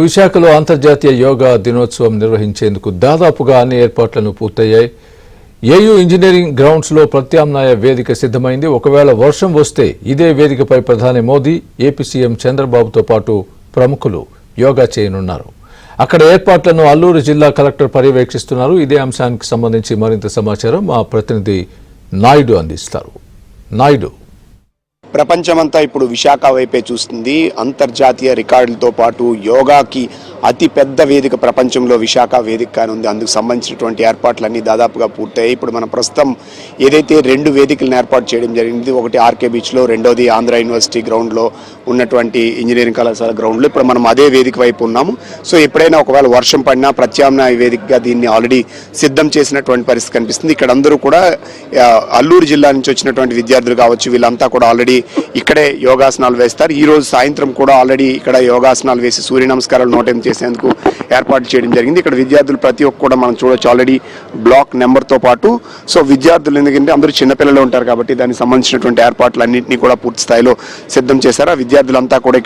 విశాఖలో అంతర్జాతీయ యోగా దినోత్సవం నిర్వహించేందుకు దాదాపుగా అన్ని ఏర్పాట్లను పూర్తయ్యాయి. ఏయూ ఇంజనీరింగ్ గ్రౌండ్స్ లో ప్రత్యామ్నాయ వేదిక సిద్ధమైంది. ఒకవేళ వర్షం వస్తే ఇదే వేదికపై ప్రధాని మోదీ, ఏపీ సీఎం చంద్రబాబుతో పాటు ప్రముఖులు యోగా చేయనున్నారు. అక్కడ ఏర్పాట్లను అల్లూరు జిల్లా కలెక్టర్ పర్యవేక్షిస్తున్నారు. ఇదే అంశానికి సంబంధించి మరింత సమాచారం మా ప్రతినిధి నాయుడు అందిస్తారు. నాయుడు, ప్రపంచమంతా ఇప్పుడు విశాఖ వైపే చూస్తుంది. అంతర్జాతీయ రికార్డులతో పాటు యోగాకి అతి పెద్ద వేదిక ప్రపంచంలో విశాఖ వేదిక కానుంది. అందుకు సంబంధించినటువంటి ఏర్పాట్లన్నీ దాదాపుగా పూర్తయ్యాయి. ఇప్పుడు మనం ప్రస్తుతం ఏదైతే 2 వేదికలను ఏర్పాటు చేయడం జరిగింది, ఒకటి ఆర్కే బీచ్లో, రెండోది ఆంధ్ర యూనివర్సిటీ గ్రౌండ్లో ఉన్నటువంటి ఇంజనీరింగ్ కళాశాల గ్రౌండ్లో. ఇప్పుడు మనం అదే వేదిక వైపు ఉన్నాము. సో ఎప్పుడైనా ఒకవేళ వర్షం పడినా ప్రత్యామ్నాయ వేదికగా దీన్ని ఆల్రెడీ సిద్ధం చేసినటువంటి పరిస్థితి కనిపిస్తుంది. ఇక్కడ అందరూ కూడా అల్లూరు జిల్లా నుంచి వచ్చినటువంటి విద్యార్థులు కావచ్చు, వీళ్ళంతా కూడా ఆల్రెడీ ఇక్కడే యోగాసనాలు వేస్తారు. ఈ రోజు సాయంత్రం కూడా ఆల్రెడీ ఇక్కడ యోగాసనాలు వేసి సూర్య నమస్కారాలు 108 చేసేందుకు ఏర్పాటు చేయడం జరిగింది. ఇక్కడ విద్యార్థులు ప్రతి ఒక్క కూడా మనం చూడొచ్చు ఆల్రెడీ బ్లాక్ నెంబర్తో పాటు. సో విద్యార్థులు ఎందుకంటే అందరూ చిన్నపిల్లలు ఉంటారు కాబట్టి దానికి సంబంధించినటువంటి ఏర్పాట్లన్నింటినీ కూడా పూర్తి స్థాయిలో సిద్ధం చేశారు. ఆ విద్యార్థులంతా కూడా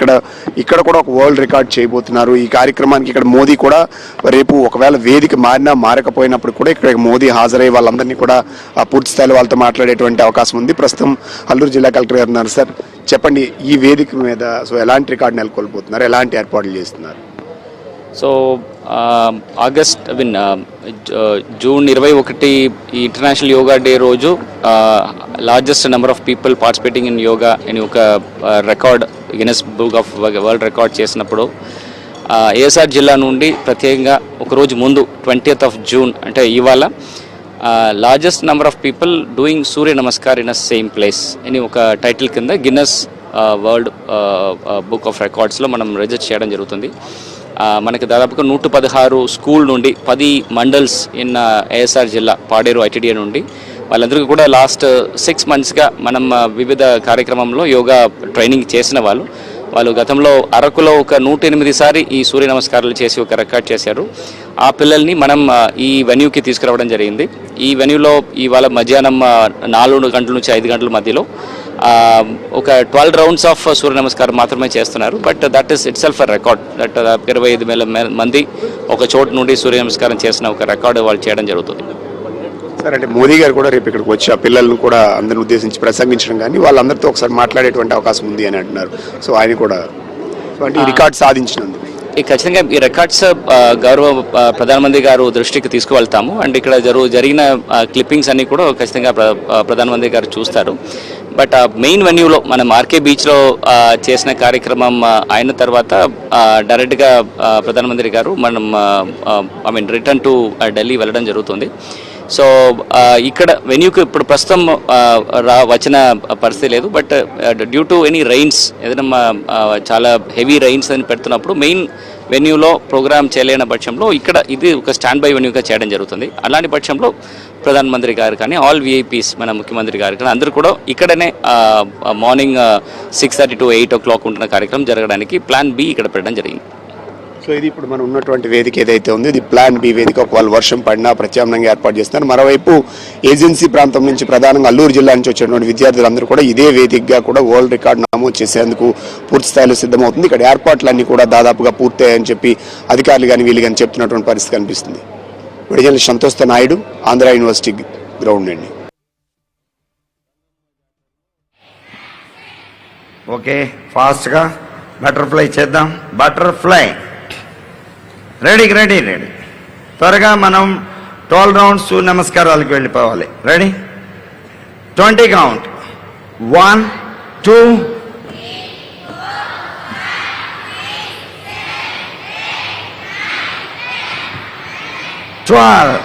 ఇక్కడ కూడా ఒక వరల్డ్ రికార్డ్ చేయబోతున్నారు. ఈ కార్యక్రమానికి ఇక్కడ మోదీ కూడా రేపు ఒకవేళ వేదిక మారినా మారకపోయినప్పుడు కూడా ఇక్కడ మోదీ హాజరై వాళ్ళందరినీ కూడా పూర్తి స్థాయిలో వాళ్ళతో మాట్లాడేటువంటి అవకాశం ఉంది. ప్రస్తుతం అల్లూరు జిల్లా కలెక్టర్ గారు ఉన్నారు. సార్ చెప్పండి, ఈ వేదిక మీద సో ఎలాంటి రికార్డు నెలకొల్పోతున్నారు, ఎలాంటి ఏర్పాట్లు చేస్తున్నారు? సో జూన్ 21 ఈ ఇంటర్నేషనల్ యోగా డే రోజు largest number of people participating in yoga అని ఒక record Guinness book of world record చేసినప్పుడు ఏఎస్ఆర్ జిల్లా నుండి ప్రత్యేకంగా ఒకరోజు ముందు 20th జూన్ అంటే ఇవాళ largest number of people doing Surya namaskar in a same place అని ఒక టైటిల్ కింద గిన్నెస్ వరల్డ్ బుక్ ఆఫ్ రికార్డ్స్లో మనం రిజిస్టర్ చేయడం జరుగుతుంది. మనకి దాదాపుగా 116 స్కూల్ నుండి 10 మండల్స్ ఇన్ ఏఎస్ఆర్ జిల్లా పాడేరు ఐటీడీఏ నుండి వాళ్ళందరికీ కూడా లాస్ట్ 6 monthsగా మనం వివిధ కార్యక్రమంలో యోగా ట్రైనింగ్ చేసిన వాళ్ళు గతంలో అరకులో ఒక 108 సారి ఈ సూర్య నమస్కారాలు చేసి ఒక రికార్డ్ చేశారు. ఆ పిల్లల్ని మనం ఈ వెన్యూకి తీసుకురావడం జరిగింది. ఈ వెన్యూలో ఇవాళ మధ్యాహ్నం 4 గంటల నుంచి 5 గంటల మధ్యలో ఒక 12 రౌండ్స్ ఆఫ్ సూర్య నమస్కారం మాత్రమే చేస్తున్నారు. But that is it self a record. That 25,000 మంది ఒక చోటు నుండి సూర్య నమస్కారం చేసిన ఒక రికార్డు వాళ్ళు చేయడం జరుగుతుంది. సార్ అంటే మోదీ గారు కూడా రేపు ఇక్కడికి వచ్చి ఆ పిల్లలను కూడా అందరిని ఉద్దేశించి ప్రసంగించడం కానీ వాళ్ళందరితో ఒకసారి మాట్లాడేటువంటి అవకాశం ఉంది అని అంటున్నారు. సో ఆయన కూడా ఈ రికార్డ్ సాధించినందుకు ఖచ్చితంగా ఈ రికార్డ్స్ గౌరవ ప్రధానమంత్రి గారు దృష్టికి తీసుకువెళ్తాము. అండ్ ఇక్కడ జరిగిన క్లిప్పింగ్స్ అన్నీ కూడా ఖచ్చితంగా ప్రధానమంత్రి గారు చూస్తారు. బట్ మెయిన్ వెన్యూలో మనం ఆర్కే బీచ్లో చేసిన కార్యక్రమం అయిన తర్వాత డైరెక్ట్గా ప్రధానమంత్రి గారు మనం రిటర్న్ టు ఢిల్లీ వెళ్ళడం జరుగుతుంది. సో ఇక్కడ వెన్యూకి ఇప్పుడు ప్రస్తుతం వచ్చిన పరిస్థితి లేదు. But due to any rains ఏదైనా చాలా హెవీ రైన్స్ అని పెడుతున్నప్పుడు మెయిన్ వెన్యూలో ప్రోగ్రామ్ చేయలేని పక్షంలో ఇక్కడ ఇది ఒక స్టాండ్ బై వెన్యూగా చేయడం జరుగుతుంది. అలాంటి పక్షంలో ప్రధానమంత్రి గారు కానీ ఆల్ విఐపీస్ మన ముఖ్యమంత్రి గారు కానీ అందరూ కూడా ఇక్కడనే మార్నింగ్ 6:30 to 8 o'clock ఉంటున్న కార్యక్రమం జరగడానికి ప్లాన్ బి ఇక్కడ పెట్టడం జరిగింది. సో ఇది ఇప్పుడు మనం ఉన్నటువంటి వేదిక ఏదైతే ఉంది ఇది ప్లాన్ బి వేదిక. ఒకవేళ వర్షం పడినా ప్రత్యామ్నాయంగా ఏర్పాటు చేస్తున్నారు. మరోవైపు ఏజెన్సీ ప్రాంతం నుంచి ప్రధానంగా అల్లూరు జిల్లా నుంచి వచ్చినటువంటి విద్యార్థులందరూ కూడా ఇదే వేదికగా కూడా వరల్డ్ రికార్డు నమోదు చేసేందుకు పూర్తి స్థాయిలో సిద్ధమవుతుంది. ఇక్కడ ఏర్పాట్లన్నీ కూడా దాదాపుగా పూర్తయ్యాయని చెప్పి అధికారులు కానీ వీళ్ళు కానీ చెప్తున్నటువంటి పరిస్థితి కనిపిస్తుంది. విడుదల సంతోష్ నాయుడు, ఆంధ్ర యూనివర్సిటీ గ్రౌండ్ అండి. ఓకే, ఫాస్ట్గా బటర్ఫ్లై చేద్దాం. Butterfly ready. త్వరగా మనం 12 రౌండ్స్ సూర్య నమస్కారాలకు వెళ్ళిపోవాలి. Ready, 20 count. 1 2 12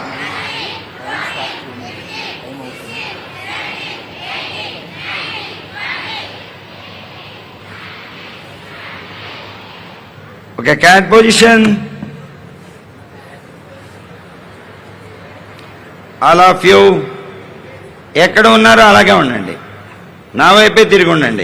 okay, cat position. All of you ఎక్కడ ఉన్నారో అలాగే ఉండండి. నా వైపే తిరిగి ఉండండి.